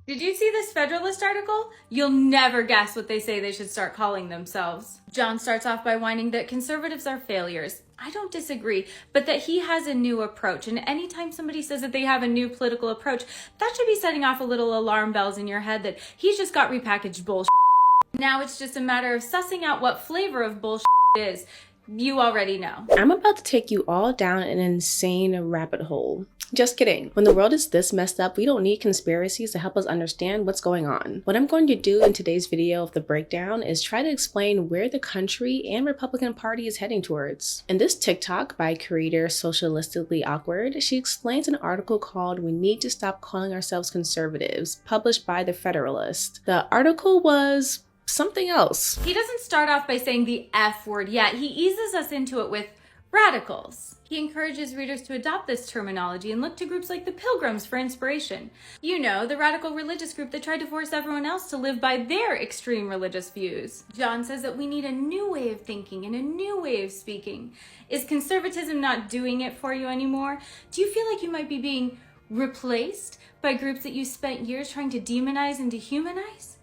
Did you see this Federalist article? You'll never guess what they say they should start calling themselves. John starts off by whining that conservatives are failures. I don't disagree, but that he has a new approach. And anytime somebody says that they have a new political approach, that should be setting off a little alarm bells in your head that he's just got repackaged bullshit. Now it's just a matter of sussing out what flavor of bullshit it is. You already know. I'm about to take you all down an insane rabbit hole. Just kidding. When the world is this messed up, we don't need conspiracies to help us understand what's going on. What I'm going to do in today's video of the breakdown is try to explain where the country and Republican Party is heading towards. In this TikTok by creator Socialistically Awkward, she explains an article called "We Need to Stop Calling Ourselves Conservatives," published by the Federalist. The article was something else. He doesn't start off by saying the F word yet. He eases us into it with radicals. He encourages readers to adopt this terminology and look to groups like the Pilgrims for inspiration. You know, the radical religious group that tried to force everyone else to live by their extreme religious views. John says that we need a new way of thinking and a new way of speaking. Is conservatism not doing it for you anymore? Do you feel like you might be being replaced by groups that you spent years trying to demonize and dehumanize?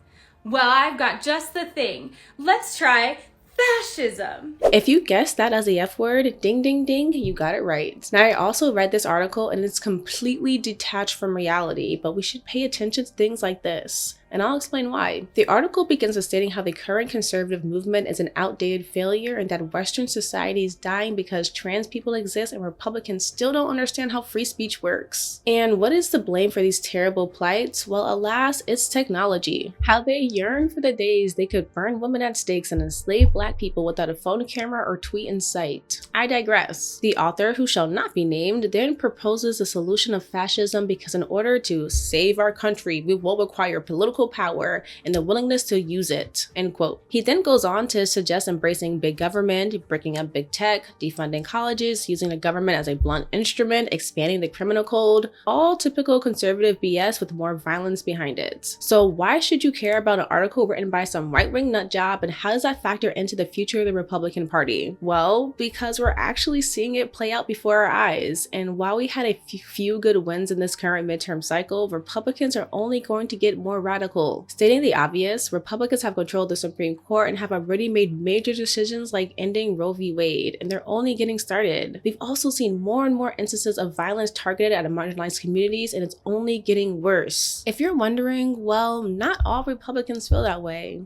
Well, I've got just the thing. Let's try fascism. If you guessed that as the F word, ding ding ding, you got it right. Now, I also read this article and it's completely detached from reality, but we should pay attention to things like this. And I'll explain why. The article begins with stating how the current conservative movement is an outdated failure and that Western society is dying because trans people exist and Republicans still don't understand how free speech works. And what is the blame for these terrible plights? Well, alas, it's technology. How they yearn for the days they could burn women at stakes and enslave Black people without a phone camera or tweet in sight. I digress. The author, who shall not be named, then proposes a solution of fascism because in order to save our country, we will require political power and the willingness to use it, end quote. He then goes on to suggest embracing big government, breaking up big tech, defunding colleges, using the government as a blunt instrument, expanding the criminal code, all typical conservative BS with more violence behind it. So why should you care about an article written by some right-wing nutjob, and how does that factor into the future of the Republican Party? Well, because we're actually seeing it play out before our eyes, and while we had a few good wins in this current midterm cycle, Republicans are only going to get more radical. Stating the obvious, Republicans have controlled the Supreme Court and have already made major decisions like ending Roe v. Wade, and they're only getting started. We've also seen more and more instances of violence targeted at marginalized communities, and it's only getting worse. If you're wondering, well, not all Republicans feel that way.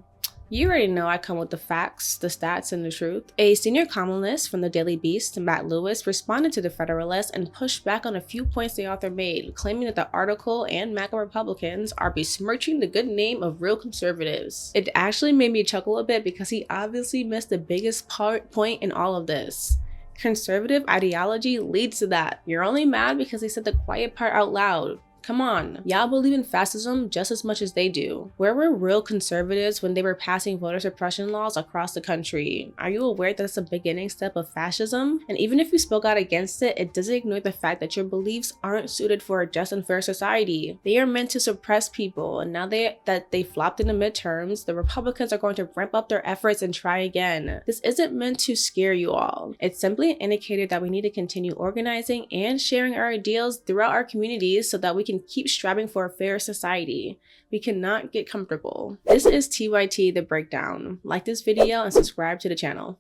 You already know I come with the facts, the stats, and the truth. A senior columnist from the Daily Beast, Matt Lewis, responded to the Federalist and pushed back on a few points the author made, claiming that the article and MAGA Republicans are besmirching the good name of real conservatives. It actually made me chuckle a bit because he obviously missed the biggest point in all of this. Conservative ideology leads to that. You're only mad because they said the quiet part out loud. Come on, y'all believe in fascism just as much as they do. Where were real conservatives when they were passing voter suppression laws across the country? Are you aware that it's a beginning step of fascism? And even if you spoke out against it, it doesn't ignore the fact that your beliefs aren't suited for a just and fair society. They are meant to suppress people, and now that they flopped in the midterms, the Republicans are going to ramp up their efforts and try again. This isn't meant to scare you all. It's simply an indicator that we need to continue organizing and sharing our ideals throughout our communities so that we can keep striving for a fair society. We cannot get comfortable. This is TYT The Breakdown. Like this video and subscribe to the channel.